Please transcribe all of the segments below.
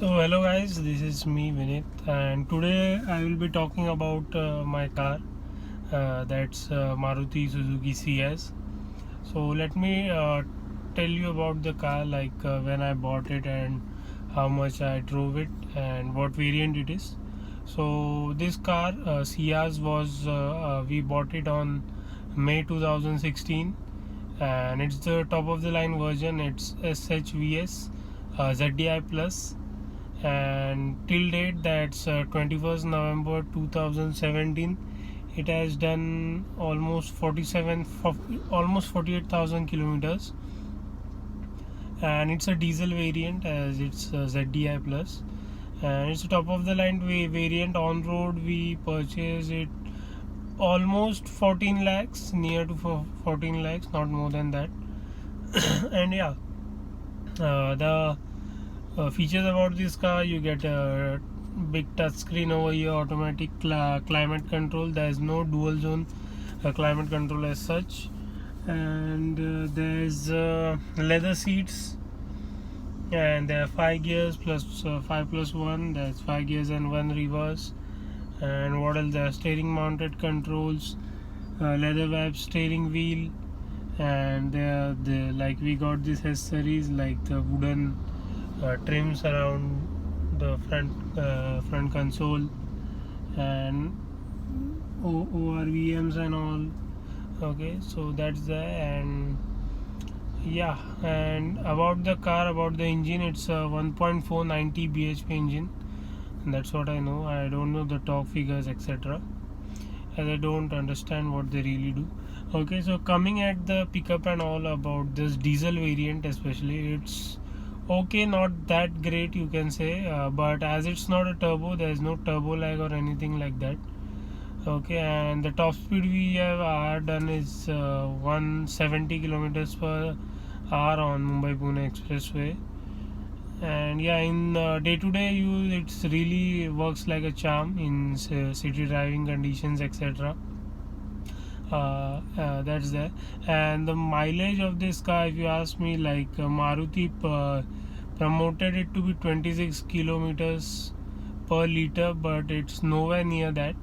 So hello guys, this is me Vinit, and today I will be talking about my car. That's Maruti Suzuki Ciaz. So let me tell you about the car, like when I bought it and how much I drove it and what variant it is. So this car Ciaz was we bought it on May 2016, and it's the top of the line version. It's SHVS ZDI plus, and till date, that's 21st November 2017, it has done almost 48,000 kilometers, and it's a diesel variant as it's ZDI plus, and it's a top of the line variant. On road we purchased it almost 14 lakhs, near to 14 lakhs, not more than that. And yeah, the features about this car: you get a big touch screen over here, automatic climate control. There is no dual zone climate control as such, and there's leather seats, and there are 5 gears plus 5 plus 1. That's 5 gears and 1 reverse. And what else? There are steering mounted controls, leather wrapped steering wheel, and the like we got this accessories like the wooden trims around the front console, and ORVMs and all. Okay, so that's there. And yeah, and about the car, about the engine, it's a 1.490 bhp engine, and that's what I know. I don't know the torque figures, etc., as I don't understand what they really do. Okay, so coming at the pickup and all, about this diesel variant especially, it's okay, not that great you can say, but as it's not a turbo, there is no turbo lag or anything like that. Okay, and the top speed we have done is 170 kilometers per hour on Mumbai Pune expressway. And yeah, in day-to-day use, it's really works like a charm in city driving conditions, etc. That's there. And the mileage of this car, if you ask me, like Maruti promoted it to be 26 kilometers per liter, but it's nowhere near that.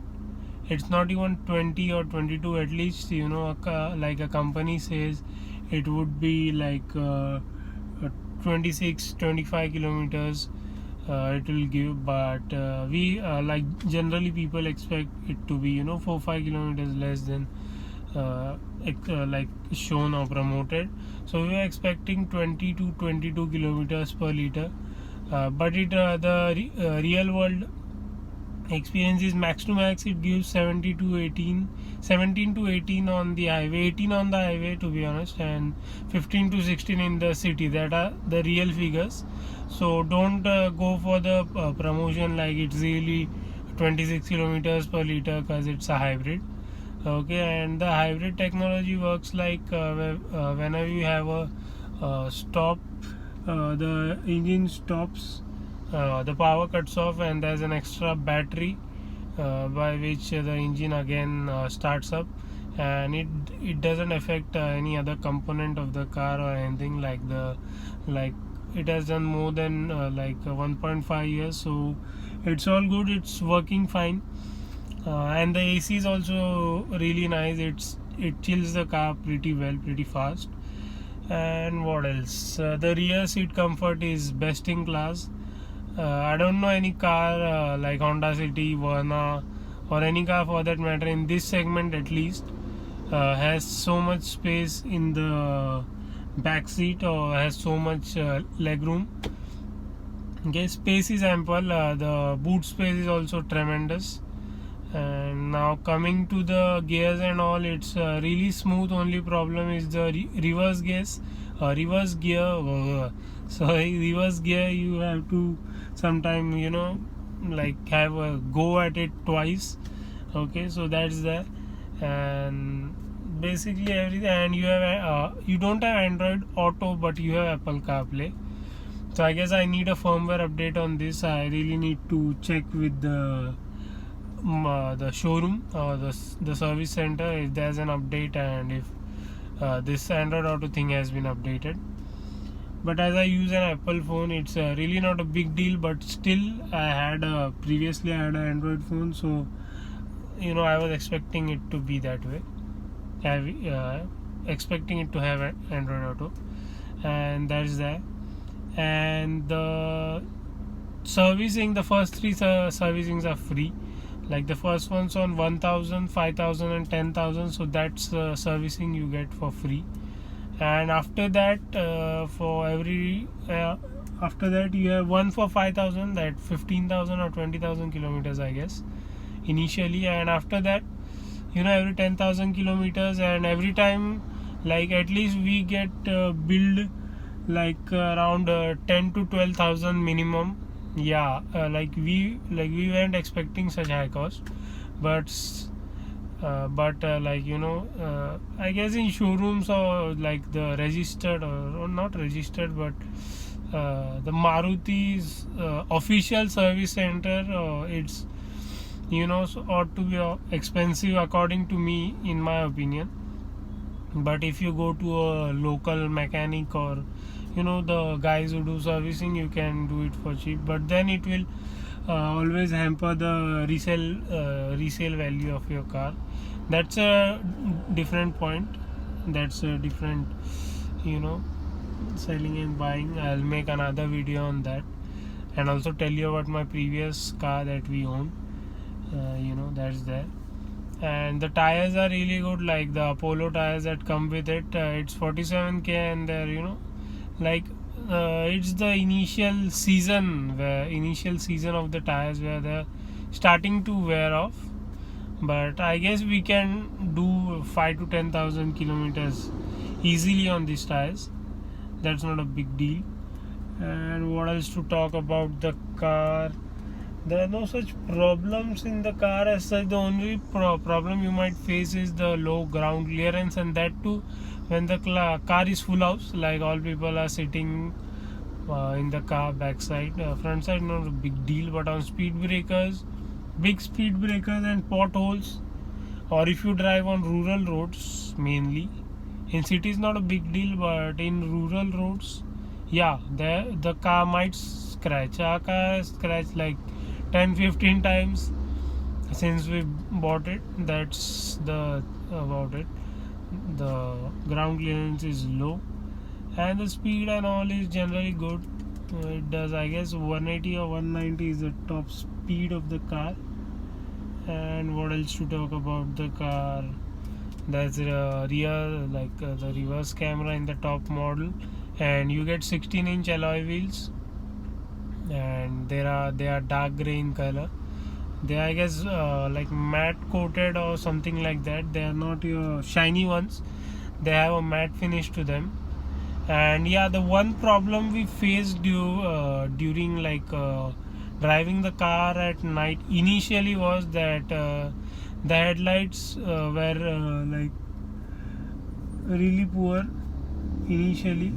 It's not even 20 or 22. At least, you know, like a company says it would be like 26-25 kilometers it will give, but we like generally people expect it to be 4-5 kilometers less than like shown or promoted. So we are expecting 20 to 22 kilometers per liter, but the real world experience is max to max it gives 17 to 18 on the highway, 18 on the highway to be honest, and 15 to 16 in the city. That are the real figures. So don't go for the promotion like it's really 26 kilometers per liter, because it's a hybrid. Okay, and the hybrid technology works like whenever you have a stop, the engine stops, the power cuts off, and there's an extra battery by which the engine again starts up, and it doesn't affect any other component of the car or anything like it has done more than 1.5 years, so it's all good, it's working fine. And the AC is also really nice. It chills the car pretty well, pretty fast. And what else? The rear seat comfort is best in class. I don't know any car like Honda City, Verna, or any car for that matter in this segment at least has so much space in the back seat or has so much leg room. Okay, space is ample. The boot space is also tremendous. And now coming to the gears and all, it's really smooth. Only problem is the reverse gear. Reverse gear, you have to sometime like have a go at it twice. Okay, so that's there. And basically everything. And you have you don't have Android Auto, but you have Apple CarPlay. So I guess I need a firmware update on this. I really need to check with the showroom or the service center if there's an update, and if this Android Auto thing has been updated. but as I use an Apple phone, it's really not a big deal. But still, previously I had an Android phone, so I was expecting it to be that way. Expecting it to have an Android Auto, and that's that. And the servicing, the first three servicings are free. Like the first one's on 1,000, 5,000 and 10,000, so that's servicing you get for free. And after that, after that you have one for 5,000, that 15,000 or 20,000 kilometers, I guess, initially. And after that, every 10,000 kilometers, and every time, like at least we get billed like around 10 to 12,000 minimum. Yeah, we weren't expecting such high cost, but I guess in showrooms, or like the registered, or not registered, but the Maruti's official service center, it's ought to be expensive according to me, in my opinion. But if you go to a local mechanic, or the guys who do servicing, you can do it for cheap, but then it will always hamper the resale value of your car. That's a different point. That's a different selling and buying. I'll make another video on that, and also tell you about my previous car that we own. That's there. And the tires are really good, like the Apollo tires that come with it. It's 47k, and they're it's the initial season of the tires where they're starting to wear off. But I guess we can do 5 to 10,000 kilometers easily on these tires. That's not a big deal. And what else to talk about the car? There are no such problems in the car as such. The only problem you might face is the low ground clearance, and that too when the car is full house, like all people are sitting in the car backside. Front side not a big deal, but on big speed breakers and potholes, or if you drive on rural roads mainly, in cities not a big deal, but in rural roads, yeah, the car might scratch. Our car has scratched like 10-15 times since we bought it. That's about it. The ground clearance is low, and the speed and all is generally good. It does, I guess, 180 or 190 is the top speed of the car. And what else to talk about the car? There's a the reverse camera in the top model, and you get 16-inch alloy wheels, and they are dark gray in color. They are, I guess, like matte coated or something like that. They are not your shiny ones. They have a matte finish to them. And yeah, the one problem we faced during driving the car at night initially was that the headlights were really poor initially.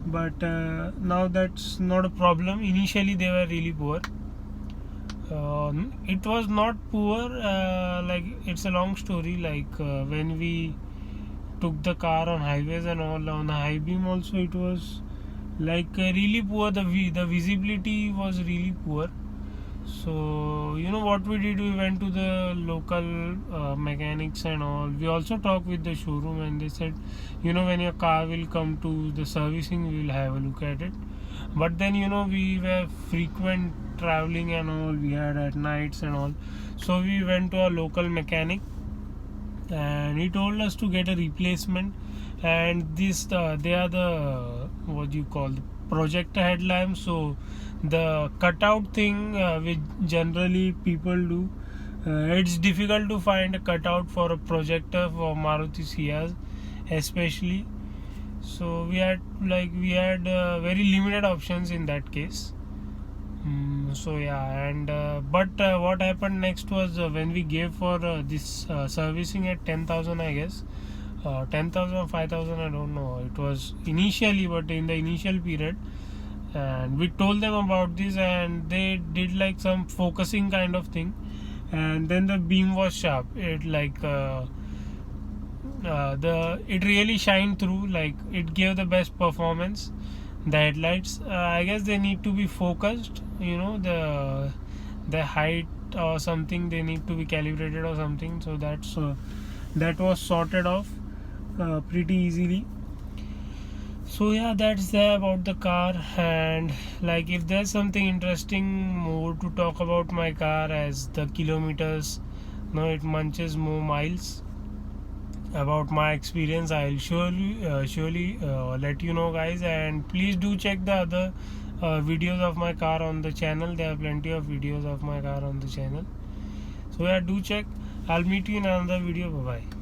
But now that's not a problem. Initially they were really poor. It was not poor, it's a long story. When we took the car on highways and all, on the high beam also, it was really poor. The visibility was really poor. So what we did, we went to the local mechanics and all. We also talked with the showroom, and they said, when your car will come to the servicing, we will have a look at it. But then we were frequent traveling and all, we had at nights and all, so we went to a local mechanic, and he told us to get a replacement. And they are the the projector headlamps. So the cutout thing, which generally people do, it's difficult to find a cutout for a projector for Maruti Ciaz especially. So we had very limited options in that case. So yeah, and but what happened next was, when we gave for this servicing at 10,000, I guess, 10,000, 5,000, I don't know, it was initially, but in the initial period, and we told them about this, and they did some focusing kind of thing, and then the beam was sharp. It it really shined through, like it gave the best performance. The headlights, I guess they need to be focused, the height or something, they need to be calibrated or something, so that was sorted off pretty easily. So yeah, that's there about the car. And like, if there's something interesting more to talk about my car, as the kilometers, it munches more miles, about my experience, I'll surely let you know, guys. And please do check the other videos of my car on the channel. There are plenty of videos of my car on the channel, so yeah, do check. I'll meet you in another video. Bye bye.